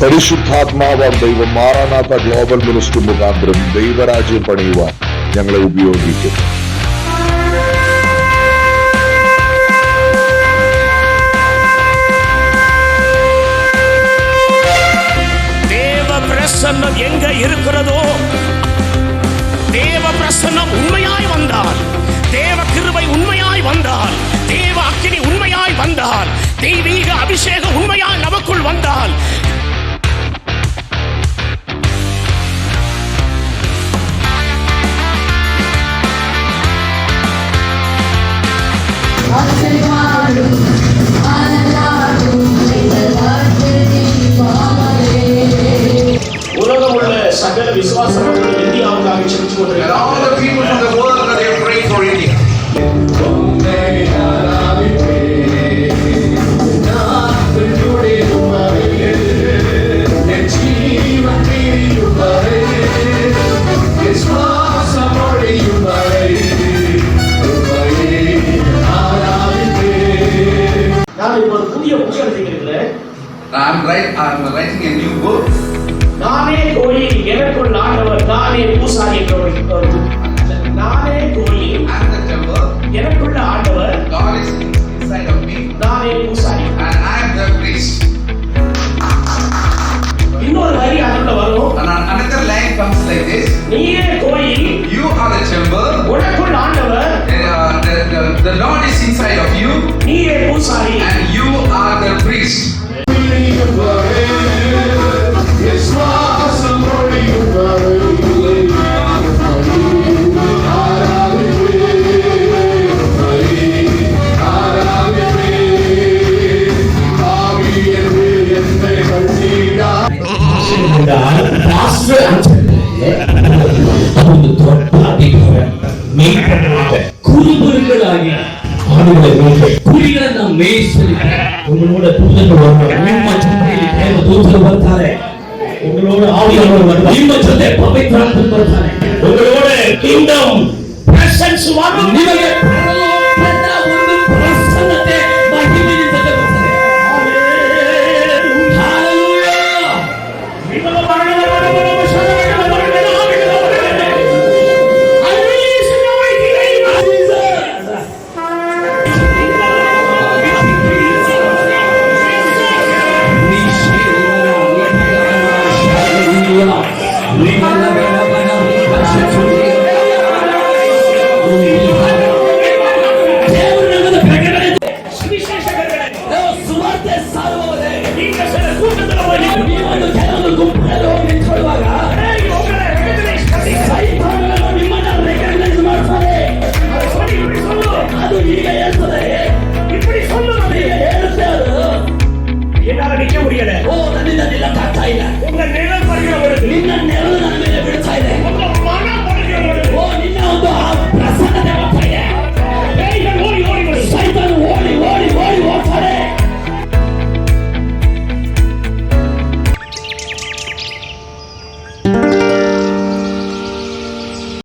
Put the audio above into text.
പരിശുദ്ധാത്മാവാം ദൈവം മാറാനാത്ത global ministry മുഖാന്തരം ദൈവരാജ്യം പണിയുവാൻ ഞങ്ങളെ ഉപയോഗിക്കും. தேவ பிரசன்னம் எங்க இருக்கிறதோ, தேவ பிரசன்னம் உண்மையாய் வந்தால், தேவ கிருபை உண்மையாய் வந்தால், தேவ அக்கினி உண்மையாய் வந்தால், தெய்வீக அபிஷேகம் உண்மையாய் நமக்குள் வந்தால், உலகம் உள்ள சகல விசுவாசங்களும் இந்தியாவுக்காக சென்று கொண்டிருக்கிறார்கள். All the people from the world that they are praying for India. நான் இப்போ ஒரு புதிய புத்தகம் எழுதியிருக்கிறேன். I'm writing a new book. நானே கோயில் எனக்குள் ஆண்டவர், நானே பூசாரி என்ற ஒரு நானே கோயில் I'm the temple. எனக்குள்ள ஆண்டவர், God is inside of me. நானே பூசாரி. And I am the priest. இன்னொரு வரி அதுல வரும். And another line comes like this. நீயே கோயில், You are the temple. உனக்குள் ஆண்டவர், The Lord is inside of you. நீயே பூசாரி. And you are the priest. ಕುರಿಗಳ ನಾವು ಮೇಯಿಸಲಿ. உங்களோட தூதர்கள் வருவாங்க. தூதர்கள் ಬರ್ತಾರೆ. உங்களோட ஆவியானவர் வருவார். ನಿಮ್ಮ ಜೊತೆ ಪವಿತ್ರಾತ್ಮ ಬರ್ತಾರೆ. உங்களோட kingdom presence வரும். ನಿಮಗೆ